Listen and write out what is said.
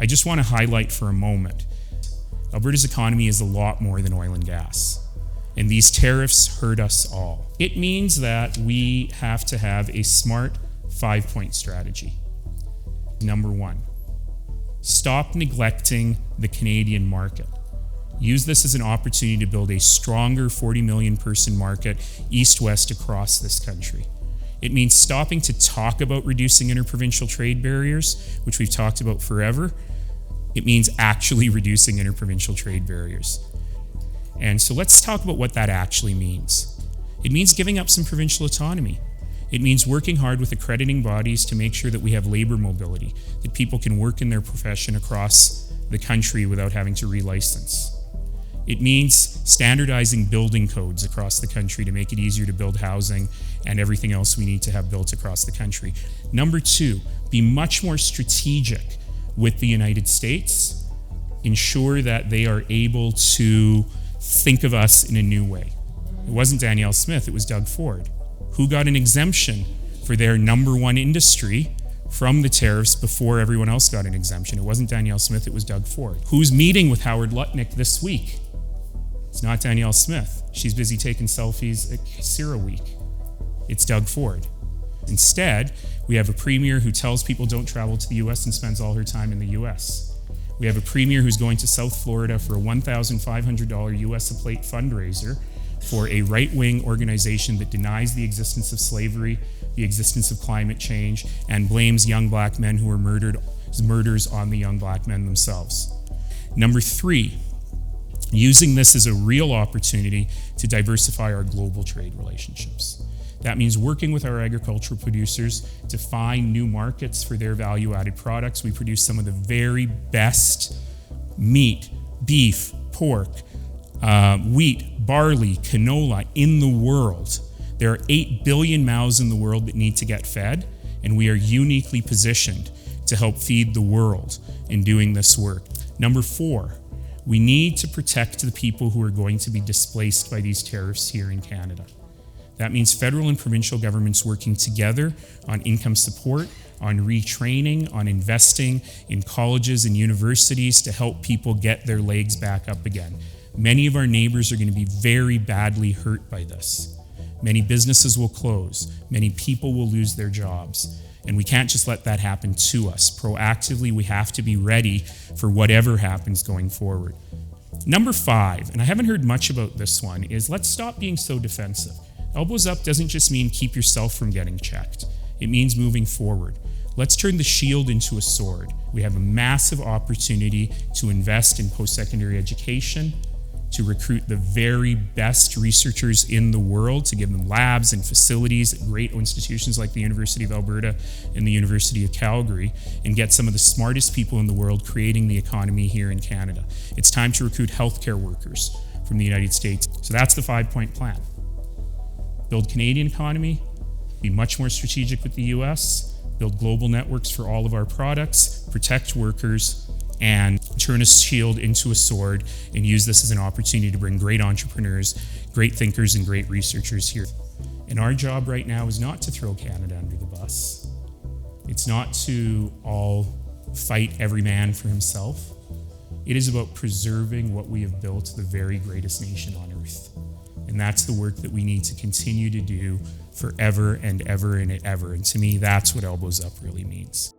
I just want to highlight for a moment, Alberta's economy is a lot more than oil and gas. And these tariffs hurt us all. It means that we have to have a smart 5-point strategy. Number 1, stop neglecting the Canadian market. Use this as an opportunity to build a stronger 40 million person market east-west across this country. It means stopping to talk about reducing interprovincial trade barriers, which we've talked about forever. It means actually reducing interprovincial trade barriers. And so let's talk about what that actually means. It means giving up some provincial autonomy. It means working hard with accrediting bodies to make sure that we have labor mobility, that people can work in their profession across the country without having to relicense. It means standardizing building codes across the country to make it easier to build housing and everything else we need to have built across the country. Number 2, be much more strategic with the United States. Ensure that they are able to think of us in a new way. It wasn't Danielle Smith, it was Doug Ford, who got an exemption for their number 1 industry from the tariffs before everyone else got an exemption. It wasn't Danielle Smith, it was Doug Ford. Who's meeting with Howard Lutnick this week? It's not Danielle Smith. She's busy taking selfies at CIRA Week. It's Doug Ford. Instead, we have a premier who tells people don't travel to the US and spends all her time in the US. We have a premier who's going to South Florida for a $1,500 US a plate fundraiser for a right-wing organization that denies the existence of slavery, the existence of climate change, and blames young black men who were murders on the young black men themselves. Number 3, using this as a real opportunity to diversify our global trade relationships. That means working with our agricultural producers to find new markets for their value-added products. We produce some of the very best meat, beef, pork, wheat, barley, canola in the world. There are 8 billion mouths in the world that need to get fed, and we are uniquely positioned to help feed the world in doing this work. Number 4, we need to protect the people who are going to be displaced by these tariffs here in Canada. That means federal and provincial governments working together on income support, on retraining, on investing in colleges and universities to help people get their legs back up again. Many of our neighbors are going to be very badly hurt by this. Many businesses will close. Many people will lose their jobs. And we can't just let that happen to us. Proactively, we have to be ready for whatever happens going forward. Number 5, and I haven't heard much about this one, is let's stop being so defensive. Elbows up doesn't just mean keep yourself from getting checked. It means moving forward. Let's turn the shield into a sword. We have a massive opportunity to invest in post-secondary education, to recruit the very best researchers in the world, to give them labs and facilities at great institutions like the University of Alberta and the University of Calgary, and get some of the smartest people in the world creating the economy here in Canada. It's time to recruit healthcare workers from the United States. So that's the 5-point plan. Build Canadian economy, be much more strategic with the US, build global networks for all of our products, protect workers, and turn a shield into a sword and use this as an opportunity to bring great entrepreneurs, great thinkers, and great researchers here. And our job right now is not to throw Canada under the bus. It's not to all fight every man for himself. It is about preserving what we have built, the very greatest nation on earth. And that's the work that we need to continue to do forever and ever and ever. And to me, that's what Elbows Up really means.